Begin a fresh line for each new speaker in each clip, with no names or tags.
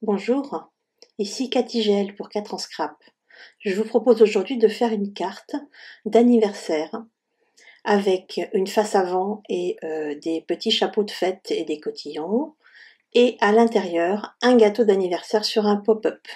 Bonjour, ici Cathy Gel pour 4 en scrap. Je vous propose aujourd'hui de faire une carte d'anniversaire avec une face avant et des petits chapeaux de fête et des cotillons, et à l'intérieur un gâteau d'anniversaire sur un pop-up.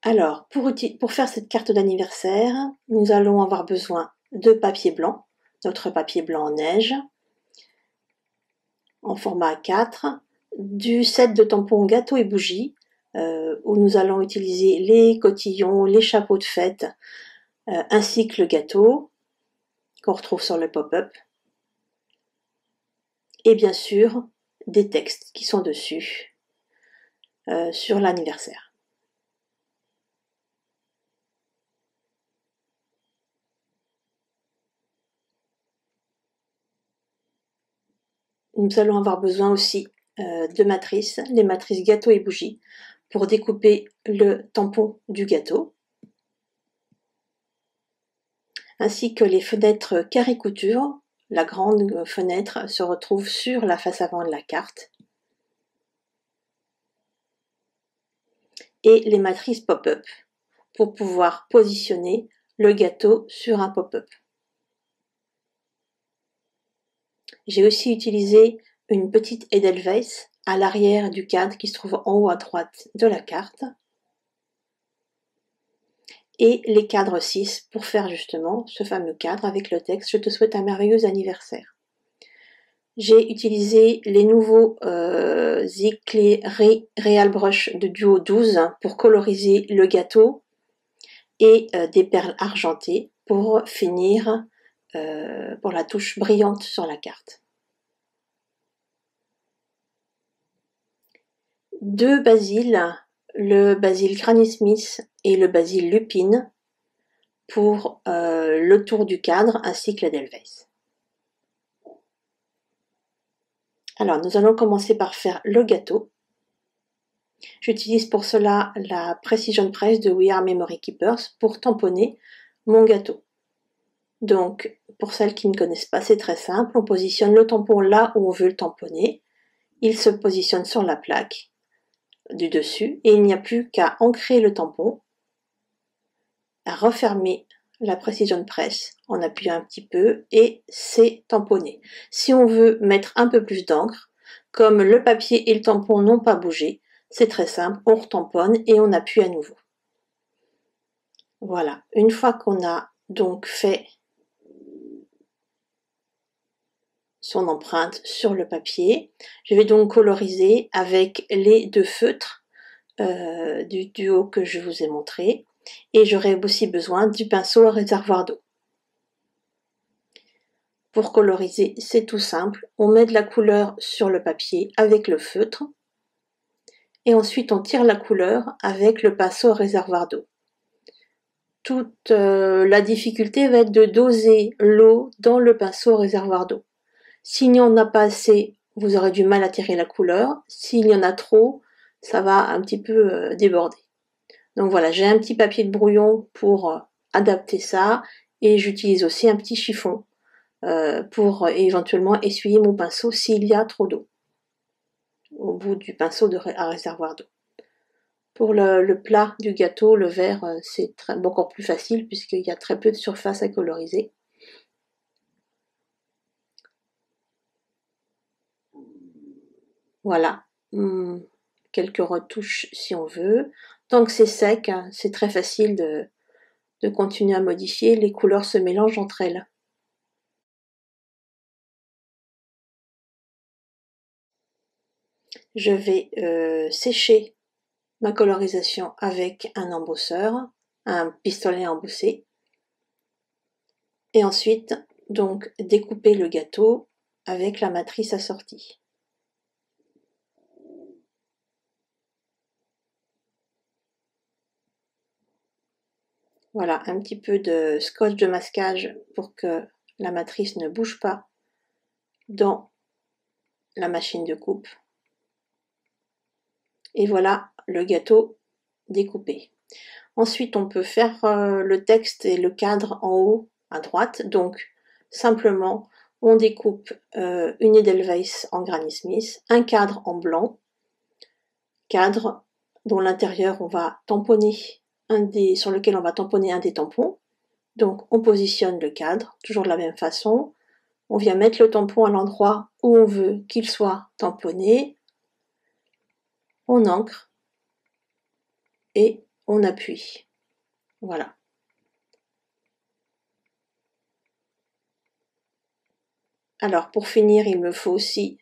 Alors, pour faire cette carte d'anniversaire, nous allons avoir besoin de papier blanc, notre papier blanc en neige, en format A4, du set de tampons gâteau et bougies, où nous allons utiliser les cotillons, les chapeaux de fête, ainsi que le gâteau qu'on retrouve sur le pop-up, et bien sûr des textes qui sont dessus sur l'anniversaire. Nous allons avoir besoin aussi de matrices, les matrices gâteau et bougie, pour découper le tampon du gâteau, ainsi que les fenêtres carré couture. La grande fenêtre se retrouve sur la face avant de la carte, et les matrices pop-up pour pouvoir positionner le gâteau sur un pop-up. J'ai aussi utilisé une petite Edelweiss à l'arrière du cadre qui se trouve en haut à droite de la carte, et les cadres 6 pour faire justement ce fameux cadre avec le texte « Je te souhaite un merveilleux anniversaire ». J'ai utilisé les nouveaux Ziclé Real Brush de Duo 12 pour coloriser le gâteau, et des perles argentées pour finir pour la touche brillante sur la carte. Deux basiles, le basil Granny Smith et le basil Lupine, pour le tour du cadre, ainsi que l'Edelweiss. Alors nous allons commencer par faire le gâteau. J'utilise pour cela la Precision Press de We Are Memory Keepers pour tamponner mon gâteau. Donc pour celles qui ne connaissent pas, c'est très simple, on positionne le tampon là où on veut le tamponner, il se positionne sur la plaque du dessus et il n'y a plus qu'à ancrer le tampon, à refermer la Precision Press en appuyant un petit peu, et c'est tamponné. Si on veut mettre un peu plus d'encre, comme le papier et le tampon n'ont pas bougé, c'est très simple, on retamponne et on appuie à nouveau. Voilà, une fois qu'on a donc fait son empreinte sur le papier, je vais donc coloriser avec les deux feutres du duo que je vous ai montré, et j'aurai aussi besoin du pinceau à réservoir d'eau. Pour coloriser, c'est tout simple, on met de la couleur sur le papier avec le feutre, et ensuite on tire la couleur avec le pinceau à réservoir d'eau. Toute la difficulté va être de doser l'eau dans le pinceau à réservoir d'eau. S'il n'y en a pas assez, vous aurez du mal à tirer la couleur. S'il y en a trop, ça va un petit peu déborder. Donc voilà, j'ai un petit papier de brouillon pour adapter ça, et j'utilise aussi un petit chiffon pour éventuellement essuyer mon pinceau s'il y a trop d'eau au bout du pinceau à réservoir d'eau. Pour le plat du gâteau, le vert, c'est encore plus facile puisqu'il y a très peu de surface à coloriser. Voilà, quelques retouches si on veut. Tant que c'est sec, c'est très facile de continuer à modifier, les couleurs se mélangent entre elles. Je vais sécher ma colorisation avec un embosseur, un pistolet embossé, et ensuite donc découper le gâteau avec la matrice assortie. Voilà, un petit peu de scotch de masquage pour que la matrice ne bouge pas dans la machine de coupe. Et voilà le gâteau découpé. Ensuite, on peut faire le texte et le cadre en haut à droite. Donc, simplement, On découpe une Edelweiss en Granny Smith, un cadre en blanc, cadre dont l'intérieur on va tamponner sur lequel on va tamponner un des tampons. Donc on positionne le cadre, toujours de la même façon. On vient mettre le tampon à l'endroit où on veut qu'il soit tamponné. On ancre et on appuie. Voilà. Alors pour finir, il me faut aussi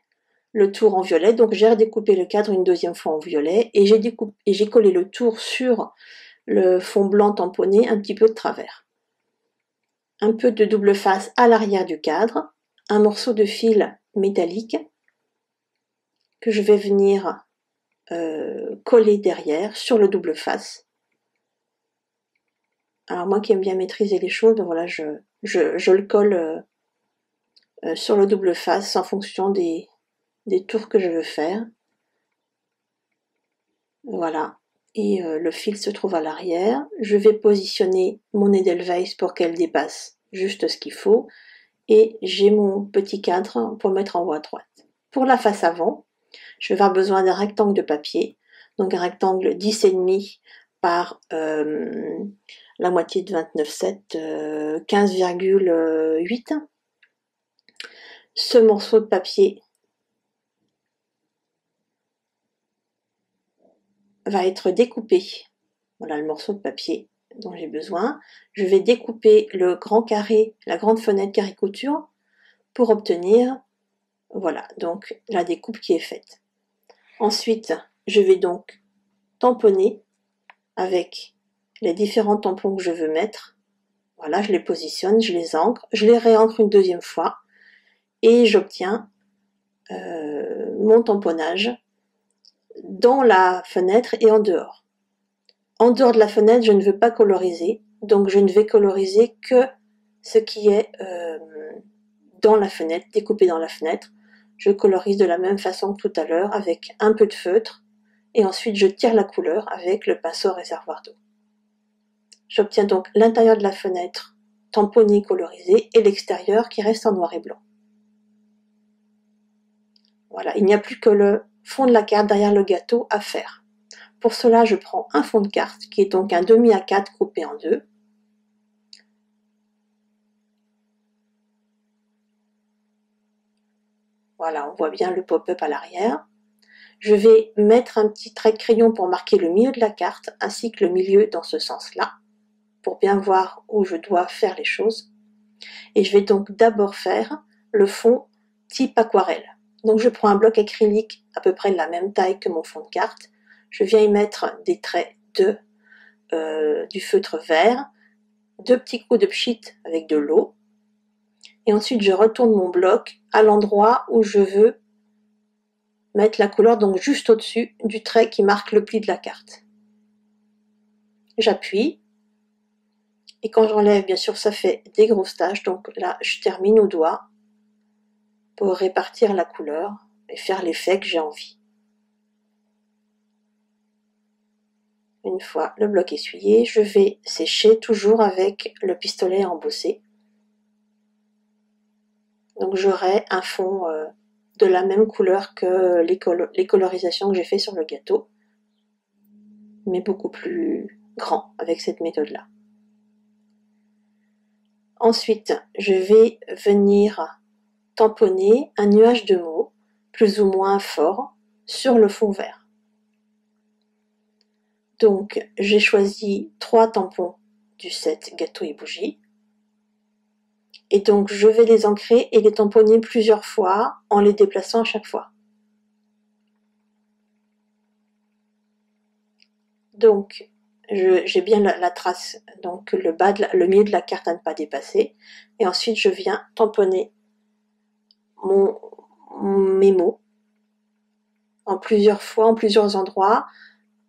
le tour en violet. Donc j'ai redécoupé le cadre une deuxième fois en violet et j'ai collé le tour sur le fond blanc tamponné un petit peu de travers. Un peu de double face à l'arrière du cadre, un morceau de fil métallique que je vais venir coller derrière sur le double face. Alors moi qui aime bien maîtriser les choses, ben voilà, je le colle sur le double face en fonction des tours que je veux faire. Voilà. Et le fil se trouve à l'arrière. Je vais positionner mon Edelweiss pour qu'elle dépasse juste ce qu'il faut. Et j'ai mon petit cadre pour mettre en haut à droite. Pour la face avant, je vais avoir besoin d'un rectangle de papier. Donc un rectangle 10,5 par la moitié de 29,7, 15,8. Ce morceau de papier va être découpé. Voilà le morceau de papier dont j'ai besoin. Je vais découper le grand carré, la grande fenêtre carré couture pour obtenir, voilà, donc la découpe qui est faite. Ensuite, je vais donc tamponner avec les différents tampons que je veux mettre. Voilà, je les positionne, je les ancre, je les réancre une deuxième fois et j'obtiens mon tamponnage dans la fenêtre et en dehors. En dehors de la fenêtre, je ne veux pas coloriser, donc je ne vais coloriser que ce qui est dans la fenêtre, découpé dans la fenêtre. Je colorise de la même façon que tout à l'heure avec un peu de feutre et ensuite je tire la couleur avec le pinceau réservoir d'eau. J'obtiens donc l'intérieur de la fenêtre tamponné, colorisé et l'extérieur qui reste en noir et blanc. Voilà, il n'y a plus que le fond de la carte derrière le gâteau à faire. Pour cela, je prends un fond de carte qui est donc un demi A4 coupé en deux. Voilà, on voit bien le pop-up à l'arrière. Je vais mettre un petit trait de crayon pour marquer le milieu de la carte, ainsi que le milieu dans ce sens-là, pour bien voir où je dois faire les choses. Et je vais donc d'abord faire le fond type aquarelle. Donc je prends un bloc acrylique à peu près de la même taille que mon fond de carte. Je viens y mettre des traits du feutre vert, 2 petits coups de pchit avec de l'eau. Et ensuite je retourne mon bloc à l'endroit où je veux mettre la couleur, donc juste au-dessus du trait qui marque le pli de la carte. J'appuie. Et quand j'enlève, bien sûr, ça fait des grosses taches. Donc là, je termine au doigt pour répartir la couleur et faire l'effet que j'ai envie. Une fois le bloc essuyé, je vais sécher toujours avec le pistolet embossé. Donc j'aurai un fond de la même couleur que les colorisations que j'ai fait sur le gâteau, mais beaucoup plus grand avec cette méthode-là. Ensuite, je vais venir tamponner un nuage de mots, plus ou moins fort, sur le fond vert. Donc, j'ai choisi 3 tampons du set gâteau et bougie. Et donc, je vais les ancrer et les tamponner plusieurs fois en les déplaçant à chaque fois. Donc, j'ai bien la trace, donc le milieu de la carte à ne pas dépasser. Et ensuite, je viens tamponner mes mots en plusieurs fois, en plusieurs endroits,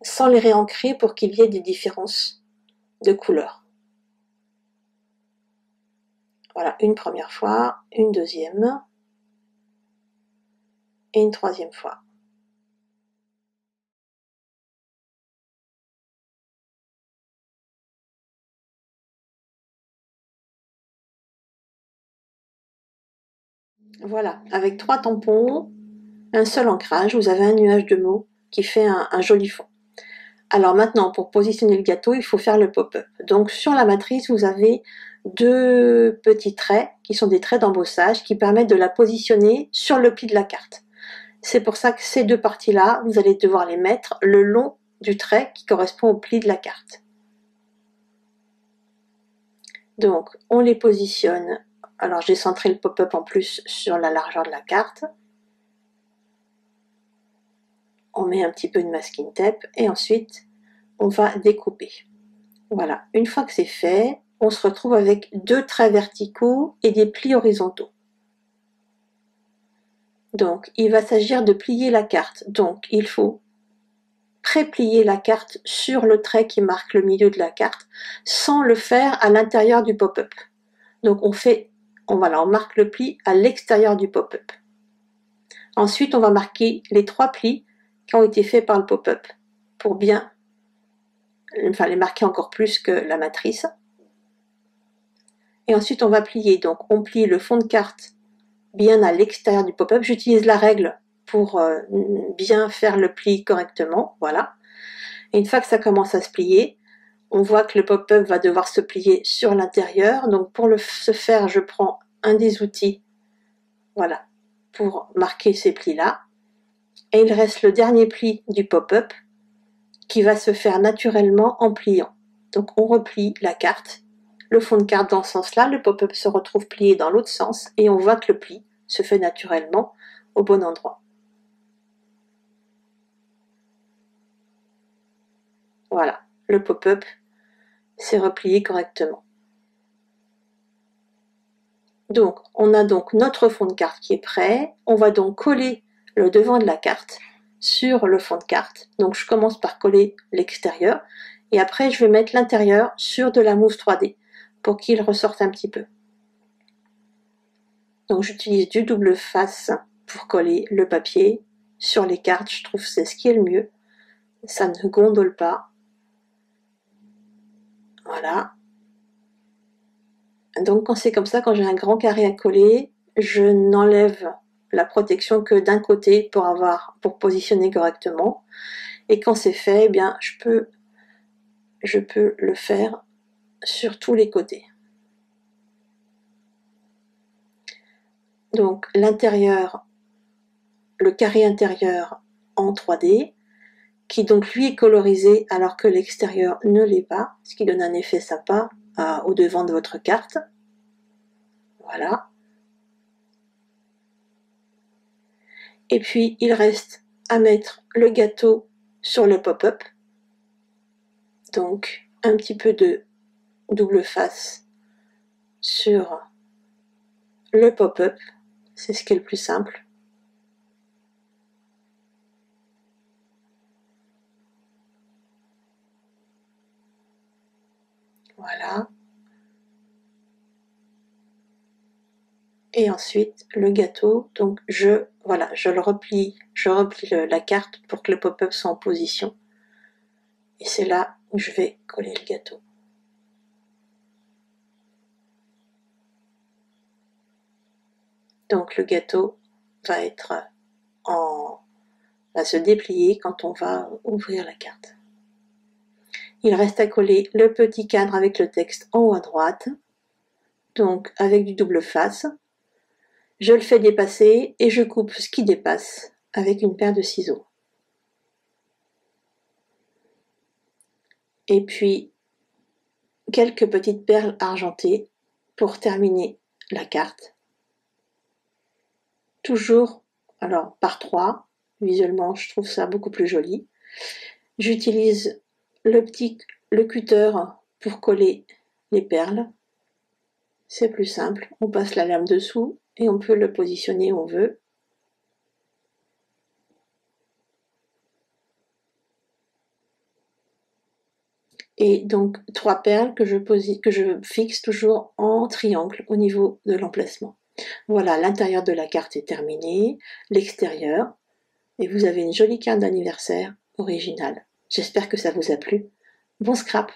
sans les réancrer pour qu'il y ait des différences de couleurs. Voilà, une première fois, une deuxième et une troisième fois. Voilà, avec 3 tampons, un seul ancrage, vous avez un nuage de mots qui fait un joli fond. Alors maintenant, pour positionner le gâteau, il faut faire le pop-up. Donc sur la matrice, vous avez 2 petits traits qui sont des traits d'embossage qui permettent de la positionner sur le pli de la carte. C'est pour ça que ces 2 parties-là, vous allez devoir les mettre le long du trait qui correspond au pli de la carte. Donc on les positionne. Alors j'ai centré le pop-up en plus sur la largeur de la carte. On met un petit peu de masking tape et ensuite on va découper. Voilà, une fois que c'est fait, on se retrouve avec 2 traits verticaux et des plis horizontaux. Donc il va s'agir de plier la carte. Donc il faut pré-plier la carte sur le trait qui marque le milieu de la carte sans le faire à l'intérieur du pop-up. Donc on marque le pli à l'extérieur du pop-up. Ensuite, on va marquer les 3 plis qui ont été faits par le pop-up pour bien, les marquer encore plus que la matrice. Et ensuite, on va plier. Donc, on plie le fond de carte bien à l'extérieur du pop-up. J'utilise la règle pour bien faire le pli correctement. Voilà. Et une fois que ça commence à se plier, on voit que le pop-up va devoir se plier sur l'intérieur. Donc, pour ce faire, je prends un des outils, voilà, pour marquer ces plis-là. Et il reste le dernier pli du pop-up qui va se faire naturellement en pliant. Donc on replie la carte, le fond de carte dans ce sens-là, le pop-up se retrouve plié dans l'autre sens et on voit que le pli se fait naturellement au bon endroit. Voilà, le pop-up s'est replié correctement. Donc on a donc notre fond de carte qui est prêt, on va donc coller le devant de la carte sur le fond de carte. Donc je commence par coller l'extérieur et après je vais mettre l'intérieur sur de la mousse 3D pour qu'il ressorte un petit peu. Donc j'utilise du double face pour coller le papier sur les cartes, je trouve que c'est ce qui est le mieux. Ça ne gondole pas. Voilà. Donc quand c'est comme ça, quand j'ai un grand carré à coller, je n'enlève la protection que d'un côté pour positionner correctement. Et quand c'est fait, eh bien je peux le faire sur tous les côtés. Donc l'intérieur, le carré intérieur en 3D, qui donc lui est colorisé alors que l'extérieur ne l'est pas, ce qui donne un effet sympa au devant de votre carte. Voilà. Et puis il reste à mettre le gâteau sur le pop-up. Donc un petit peu de double face sur le pop-up, c'est ce qui est le plus simple. Voilà. Et ensuite le gâteau, donc je le replie, la carte pour que le pop-up soit en position. Et c'est là où je vais coller le gâteau. Donc le gâteau va se déplier quand on va ouvrir la carte. Il reste à coller le petit cadre avec le texte en haut à droite, donc avec du double face. Je le fais dépasser et je coupe ce qui dépasse avec une paire de ciseaux. Et puis quelques petites perles argentées pour terminer la carte. Toujours, alors par 3, visuellement je trouve ça beaucoup plus joli. J'utilise le cutter pour coller les perles. C'est plus simple, on passe la lame dessous et on peut le positionner où on veut. Et donc 3 perles que je fixe toujours en triangle au niveau de l'emplacement. Voilà, l'intérieur de la carte est terminé, l'extérieur, et vous avez une jolie carte d'anniversaire originale. J'espère que ça vous a plu. Bon scrap!